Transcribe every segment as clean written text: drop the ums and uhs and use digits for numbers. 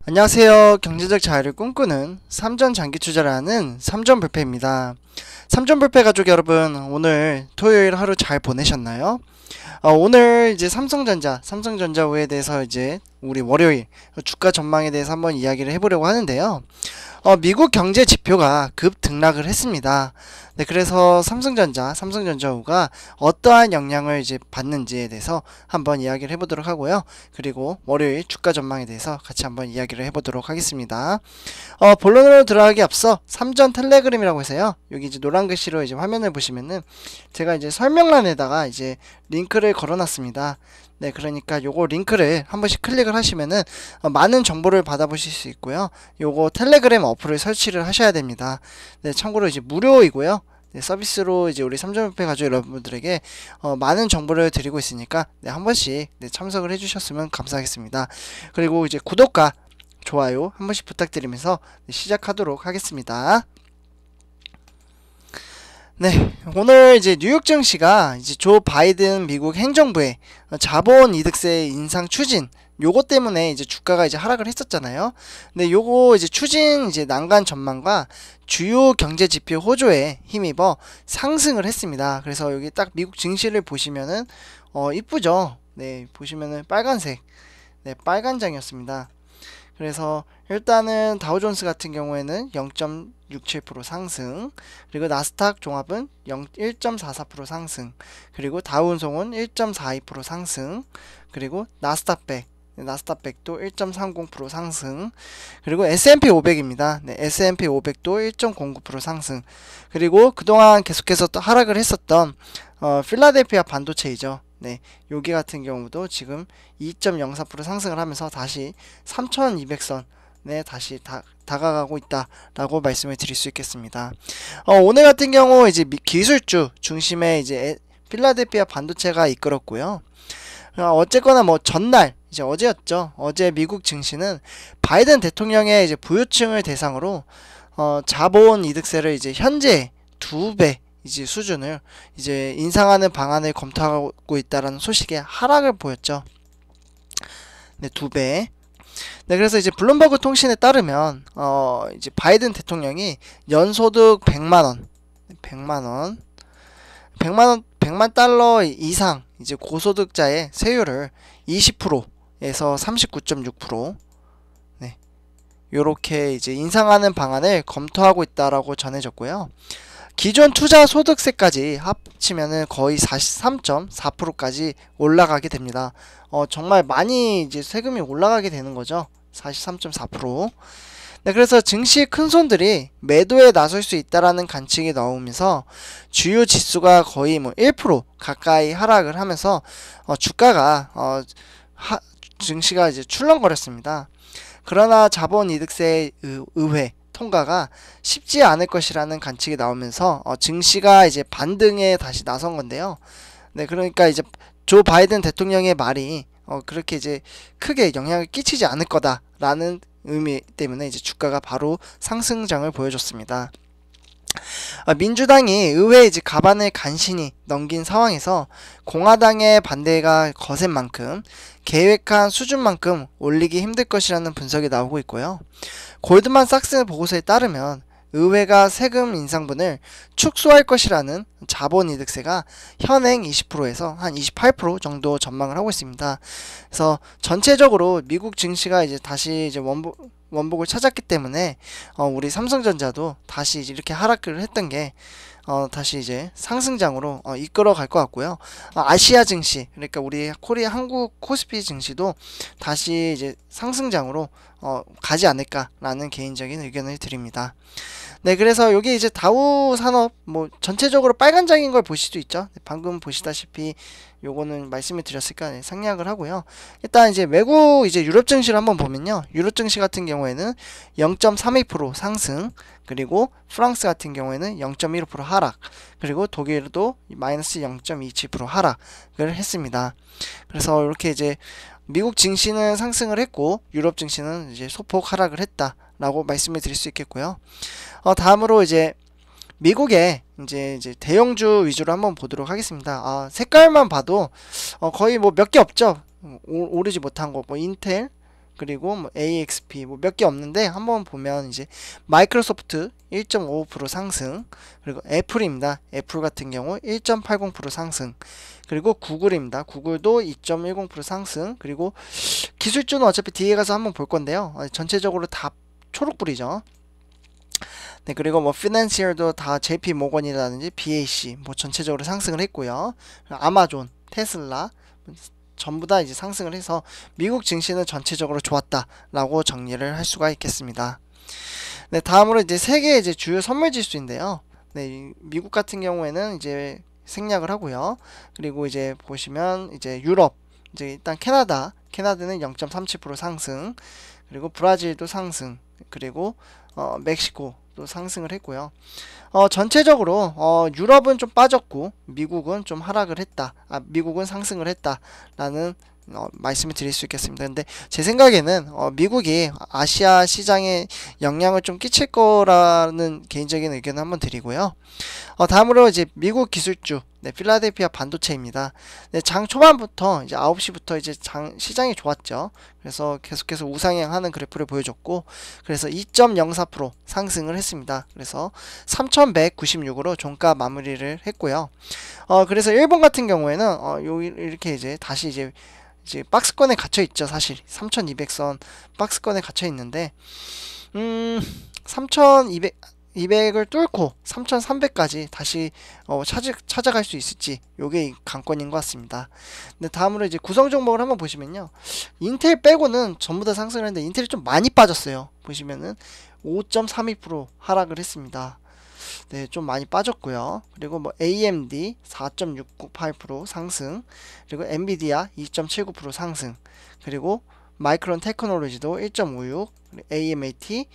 안녕하세요. 경제적 자유를 꿈꾸는 삼전 장기 투자를 하는 삼전불패입니다. 삼전불패 가족 여러분, 오늘 토요일 하루 잘 보내셨나요? 오늘 이제 삼성전자에 대해서 이제 우리 월요일 주가 전망에 대해서 한번 이야기를 해보려고 하는데요. 미국 경제 지표가 급등락을 했습니다. 네, 그래서 삼성전자우가 어떠한 영향을 이제 받는지에 대해서 한번 이야기를 해보도록 하고요. 그리고 월요일 주가 전망에 대해서 같이 한번 이야기를 해보도록 하겠습니다. 본론으로 들어가기 앞서 삼전 텔레그램이라고 해서요. 여기 이제 노란 글씨로 이제 화면을 보시면은 제가 이제 설명란에다가 이제 링크를 걸어놨습니다. 네, 그러니까 요거 링크를 한 번씩 클릭을 하시면은 많은 정보를 받아보실 수 있고요. 요거 텔레그램 어플을 설치를 하셔야 됩니다. 네, 참고로 이제 무료이고요. 네, 서비스로 이제 우리 삼전협회 가족 여러분들에게 많은 정보를 드리고 있으니까 네, 한 번씩 네, 참석을 해주셨으면 감사하겠습니다. 그리고 이제 구독과 좋아요 한 번씩 부탁드리면서 네, 시작하도록 하겠습니다. 네, 오늘 이제 뉴욕 증시가 이제 조 바이든 미국 행정부의 자본 이득세 인상 추진 요거 때문에 이제 주가가 이제 하락을 했었잖아요. 근데 요거 이제 추진 이제 난관 전망과 주요 경제 지표 호조에 힘입어 상승을 했습니다. 그래서 여기 딱 미국 증시를 보시면은 이쁘죠? 네, 보시면은 빨간색, 네, 빨간장이었습니다. 그래서 일단은 다우존스 같은 경우에는 0.67% 상승, 그리고 나스닥 종합은 1.44% 상승, 그리고 다우운송은 1.42% 상승, 그리고 나스닥백도 1.30% 상승, 그리고 S&P 500입니다. 네, S&P 500도 1.09% 상승, 그리고 그동안 계속해서 또 하락을 했었던 필라델피아 반도체이죠. 네, 여기 같은 경우도 지금 2.04% 상승을 하면서 다시 3200선에 다시 다가가고 있다라고 말씀을 드릴 수 있겠습니다. 오늘 같은 경우 이제 기술주 중심의 이제 필라델피아 반도체가 이끌었고요. 어쨌거나 뭐 전날 이제 어제였죠. 어제 미국 증시는 바이든 대통령의 이제 부유층을 대상으로 자본 이득세를 이제 현재 2배 이제 수준을 이제 인상하는 방안을 검토하고 있다라는 소식에 하락을 보였죠. 네, 2배. 네, 그래서 이제 블룸버그 통신에 따르면 이제 바이든 대통령이 연소득 100만 100만 달러 이상 이제 고소득자의 세율을 20%에서 39.6%, 네, 요렇게 이제 인상하는 방안을 검토하고 있다라고 전해졌고요. 기존 투자 소득세까지 합치면은 거의 43.4%까지 올라가게 됩니다. 정말 많이 이제 세금이 올라가게 되는 거죠. 43.4%. 네, 그래서 증시 큰손들이 매도에 나설 수 있다라는 관측이 나오면서 주요 지수가 거의 뭐 1% 가까이 하락을 하면서 주가가 증시가 이제 출렁거렸습니다. 그러나 자본이득세 의회 통과가 쉽지 않을 것이라는 관측이 나오면서 증시가 이제 반등에 다시 나선 건데요. 네, 그러니까 이제 조 바이든 대통령의 말이 그렇게 이제 크게 영향을 끼치지 않을 거다라는 의미 때문에 이제 주가가 바로 상승장을 보여줬습니다. 민주당이 의회 이제 가반을 간신히 넘긴 상황에서 공화당의 반대가 거센 만큼 계획한 수준만큼 올리기 힘들 것이라는 분석이 나오고 있고요. 골드만삭스 보고서에 따르면 의회가 세금 인상분을 축소할 것이라는 자본이득세가 현행 20%에서 한 28% 정도 전망을 하고 있습니다. 그래서 전체적으로 미국 증시가 이제 다시 이제 원복을 찾았기 때문에 우리 삼성전자도 다시 이렇게 하락을 했던 게 다시 이제 상승장으로 이끌어 갈 것 같고요. 아시아 증시, 그러니까 우리 코리아 한국 코스피 증시도 다시 이제 상승장으로 가지 않을까라는 개인적인 의견을 드립니다. 네, 그래서 여기 이제 다우 산업 뭐 전체적으로 빨간장인 걸 보실 수 있죠. 방금 보시다시피 요거는 말씀을 드렸으니까 네, 생략을 하고요. 일단 이제 외국 이제 유럽 증시를 한번 보면요. 유럽 증시 같은 경우에는 0.32% 상승, 그리고 프랑스 같은 경우에는 0.15% 하락, 그리고 독일도 마이너스 0.27% 하락을 했습니다. 그래서 이렇게 이제 미국 증시는 상승을 했고 유럽 증시는 이제 소폭 하락을 했다라고 말씀을 드릴 수 있겠고요. 다음으로 이제 미국의 이제 대형주 위주로 한번 보도록 하겠습니다. 색깔만 봐도 거의 뭐 몇 개 없죠. 오르지 못한 거, 뭐 인텔, 그리고 뭐 AXP 뭐 몇 개 없는데 한번 보면 이제 마이크로소프트 1.55% 상승, 그리고 애플입니다. 애플 같은 경우 1.80% 상승, 그리고 구글입니다. 구글도 2.10% 상승, 그리고 기술주는 어차피 뒤에 가서 한번 볼 건데요. 전체적으로 다 초록불이죠. 네, 그리고 뭐 피낸시얼도 다 JP 모건이라든지 BAC 뭐 전체적으로 상승을 했고요. 아마존, 테슬라 전부 다 이제 상승을 해서 미국 증시는 전체적으로 좋았다라고 정리를 할 수가 있겠습니다. 네, 다음으로 이제 세계 이제 주요 선물 지수인데요. 네, 미국 같은 경우에는 이제 생략을 하고요. 그리고 이제 보시면 이제 유럽, 이제 일단 캐나다는 0.37% 상승, 그리고 브라질도 상승, 그리고 멕시코도 상승을 했고요. 전체적으로 유럽은 좀 빠졌고 미국은 좀 하락을 했다. 미국은 상승을 했다라는 말씀을 드릴 수 있겠습니다. 근데 제 생각에는 미국이 아시아 시장에 영향을 좀 끼칠 거라는 개인적인 의견을 한번 드리고요. 다음으로 이제 미국 기술주, 네, 필라델피아 반도체입니다. 네, 장 초반부터 이제 9시부터 이제 시장이 좋았죠. 그래서 계속해서 우상향하는 그래프를 보여줬고, 그래서 2.04% 상승을 했습니다. 그래서 3,196으로 종가 마무리를 했고요. 그래서 일본 같은 경우에는 이렇게 이제 다시 이제 박스권에 갇혀 있죠. 사실 3200선 박스권에 갇혀 있는데 3200을 뚫고 3300까지 다시 찾아갈 수 있을지 요게 관건인 것 같습니다. 근데 다음으로 이제 구성 종목을 한번 보시면요. 인텔 빼고는 전부 다 상승을 했는데 인텔이 좀 많이 빠졌어요. 보시면은 5.32% 하락을 했습니다. 네, 좀 많이 빠졌고요. 그리고 뭐 AMD 4.698% 상승, 그리고 엔비디아 2.79% 상승, 그리고 마이크론 테크놀로지도 1.56, AMAT,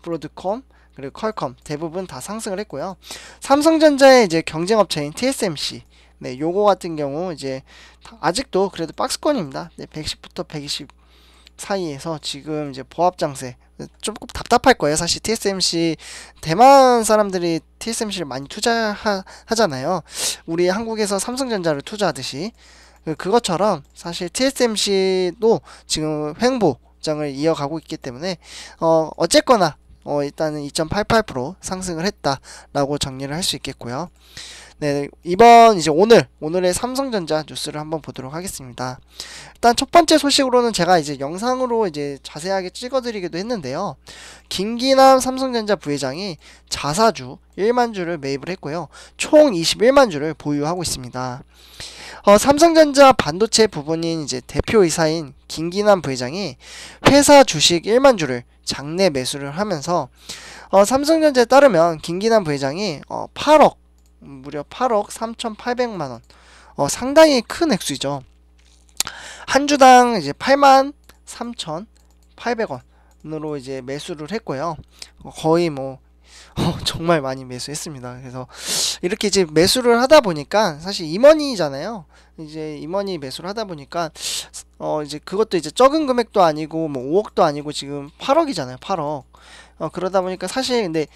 브로드컴, 그리고 퀄컴 대부분 다 상승을 했고요. 삼성전자의 이제 경쟁업체인 TSMC, 네, 요거 같은 경우 이제 아직도 그래도 박스권입니다. 네, 110부터 120 사이에서 지금 이제 보합 장세, 조금 답답할 거예요. 사실 TSMC 대만 사람들이 TSMC를 많이 투자하잖아요. 우리 한국에서 삼성전자를 투자하듯이 그것처럼 사실 TSMC도 지금 횡보장을 이어가고 있기 때문에 어쨌거나 일단은 2.88% 상승을 했다라고 정리를 할 수 있겠고요. 네, 이번 이제 오늘의 삼성전자 뉴스를 한번 보도록 하겠습니다. 일단 첫 번째 소식으로는 제가 이제 영상으로 이제 자세하게 찍어드리기도 했는데요. 김기남 삼성전자 부회장이 자사주 1만 주를 매입을 했고요. 총 21만 주를 보유하고 있습니다. 삼성전자 반도체 부분인 이제 대표이사인 김기남 부회장이 회사 주식 1만 주를 장내 매수를 하면서 삼성전자에 따르면 김기남 부회장이 무려 8억 3,800만원, 상당히 큰 액수이죠. 한 주당 이제 83,800원으로 이제 매수를 했고요. 거의 뭐 정말 많이 매수했습니다. 그래서 이렇게 이제 매수를 하다 보니까 사실 임원이잖아요. 이제 임원이 매수를 하다 보니까 이제 그것도 이제 적은 금액도 아니고 뭐 5억도 아니고 지금 8억이잖아요. 8억. 그러다 보니까 사실 근데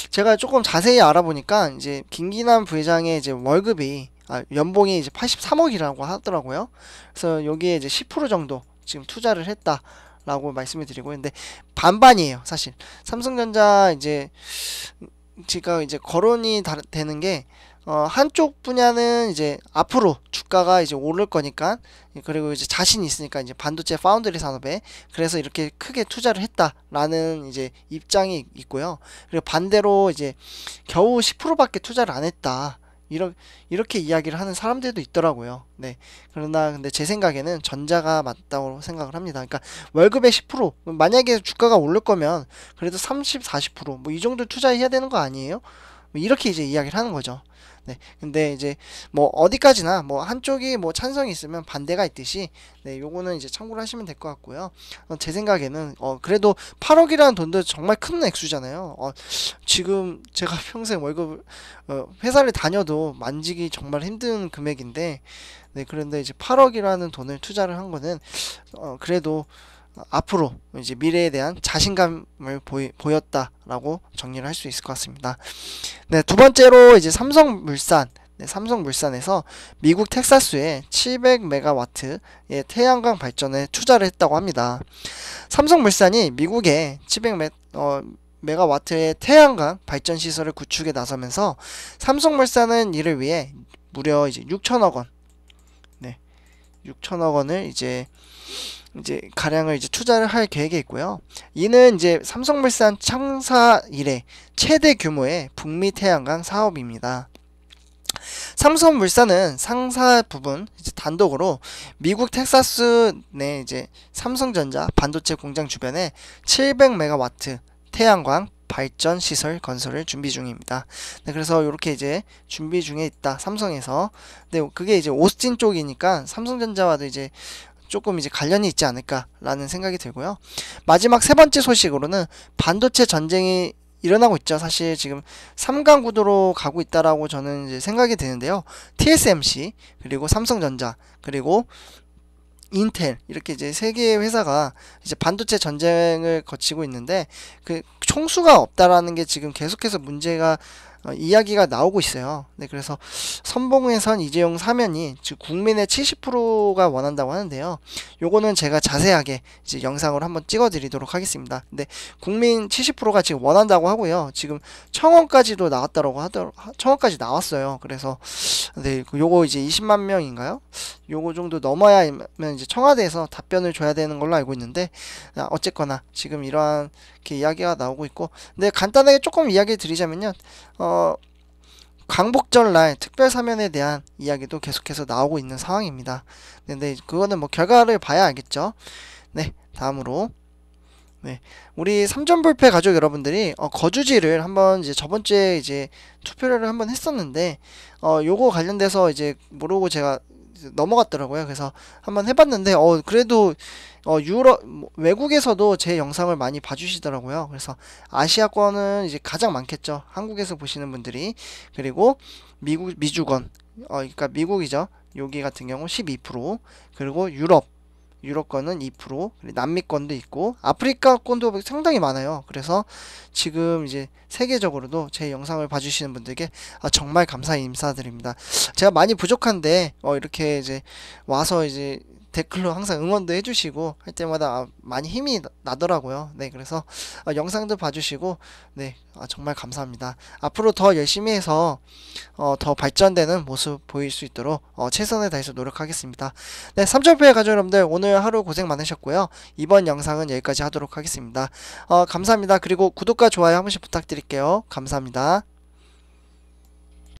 제가 조금 자세히 알아보니까 이제 김기남 부회장의 이제 월급이 연봉이 이제 83억이라고 하더라고요. 그래서 여기에 이제 10% 정도 지금 투자를 했다라고 말씀을 드리고 있는데 반반이에요. 사실 삼성전자 이제 제가 이제 거론이 되는 게 한쪽 분야는 이제 앞으로 주가가 이제 오를 거니까, 그리고 이제 자신이 있으니까 이제 반도체 파운드리 산업에, 그래서 이렇게 크게 투자를 했다라는 이제 입장이 있고요. 그리고 반대로 이제 겨우 10%밖에 투자를 안 했다, 이렇게 이야기를 하는 사람들도 있더라고요. 네. 그러나 근데 제 생각에는 전자가 맞다고 생각을 합니다. 그러니까 월급의 10%, 만약에 주가가 오를 거면 그래도 30, 40% 이 정도 투자해야 되는 거 아니에요? 이렇게 이제 이야기를 하는 거죠. 네, 근데 이제 뭐 어디까지나 뭐 한쪽이 뭐 찬성이 있으면 반대가 있듯이, 네, 요거는 이제 참고를 하시면 될 것 같고요. 제 생각에는 그래도 8억이라는 돈도 정말 큰 액수잖아요. 지금 제가 평생 월급 회사를 다녀도 만지기 정말 힘든 금액인데, 네, 그런데 이제 8억이라는 돈을 투자를 한 거는 그래도 앞으로 이제 미래에 대한 자신감을 보였다라고 정리를 할 수 있을 것 같습니다. 네, 두 번째로 이제 삼성물산, 네, 삼성물산에서 미국 텍사스에 700메가와트의 태양광 발전에 투자를 했다고 합니다. 삼성물산이 미국에 700메가와트의 태양광 발전 시설을 구축에 나서면서 삼성물산은 이를 위해 무려 이제 6천억 원, 네, 6천억 원을 이제 가량을 이제 투자를 할 계획에 있고요. 이는 이제 삼성물산 창사 이래 최대 규모의 북미 태양광 사업입니다. 삼성물산은 상사 부분 이제 단독으로 미국 텍사스 내 이제 삼성전자 반도체 공장 주변에 700메가와트 태양광 발전 시설 건설을 준비 중입니다. 네, 그래서 이렇게 이제 준비 중에 있다. 삼성에서. 네, 그게 이제 오스틴 쪽이니까 삼성전자와도 이제 조금 이제 관련이 있지 않을까라는 생각이 들고요. 마지막 세 번째 소식으로는 반도체 전쟁이 일어나고 있죠. 사실 지금 3강 구도로 가고 있다라고 저는 이제 생각이 드는데요. TSMC 그리고 삼성전자 그리고 인텔 이렇게 이제 세 개의 회사가 이제 반도체 전쟁을 거치고 있는데 그 총수가 없다라는 게 지금 계속해서 문제가 이야기가 나오고 있어요. 네, 그래서 선봉에선 이재용 사면이 즉 국민의 70%가 원한다고 하는데요. 요거는 제가 자세하게 이제 영상으로 한번 찍어 드리도록 하겠습니다. 근데 국민 70%가 지금 원한다고 하고요. 지금 청원까지도 나왔다라고 청원까지 나왔어요. 그래서 네, 요거 이제 20만 명인가요? 요거 정도 넘어야면 이제 청와대에서 답변을 줘야 되는 걸로 알고 있는데 어쨌거나 지금 이러한 이렇게 이야기가 나오고 있고, 근데 간단하게 조금 이야기 드리자면요. 광복절날 특별 사면에 대한 이야기도 계속해서 나오고 있는 상황입니다. 근데 그거는 뭐 결과를 봐야 알겠죠. 네, 다음으로 네, 우리 삼전불패 가족 여러분들이 거주지를 한번 이제 저번 주에 이제 투표를 한번 했었는데 요거 관련돼서 이제 모르고 제가 넘어갔더라고요. 그래서 한번 해봤는데 그래도 유럽 외국에서도 제 영상을 많이 봐주시더라고요. 그래서 아시아권은 이제 가장 많겠죠. 한국에서 보시는 분들이. 그리고 미주권 그러니까 미국이죠. 여기 같은 경우 12%, 그리고 유럽권은 2%, 남미권도 있고 아프리카권도 상당히 많아요. 그래서 지금 이제 세계적으로도 제 영상을 봐주시는 분들께 정말 감사히 인사드립니다. 제가 많이 부족한데 이렇게 이제 와서 이제 댓글로 항상 응원도 해주시고 할 때마다 많이 힘이 나더라고요. 네, 그래서 영상도 봐주시고 네, 정말 감사합니다. 앞으로 더 열심히 해서 더 발전되는 모습 보일 수 있도록 최선을 다해서 노력하겠습니다. 네, 삼천표의 가족 여러분들 오늘 하루 고생 많으셨고요. 이번 영상은 여기까지 하도록 하겠습니다. 감사합니다. 그리고 구독과 좋아요 한 번씩 부탁드릴게요. 감사합니다.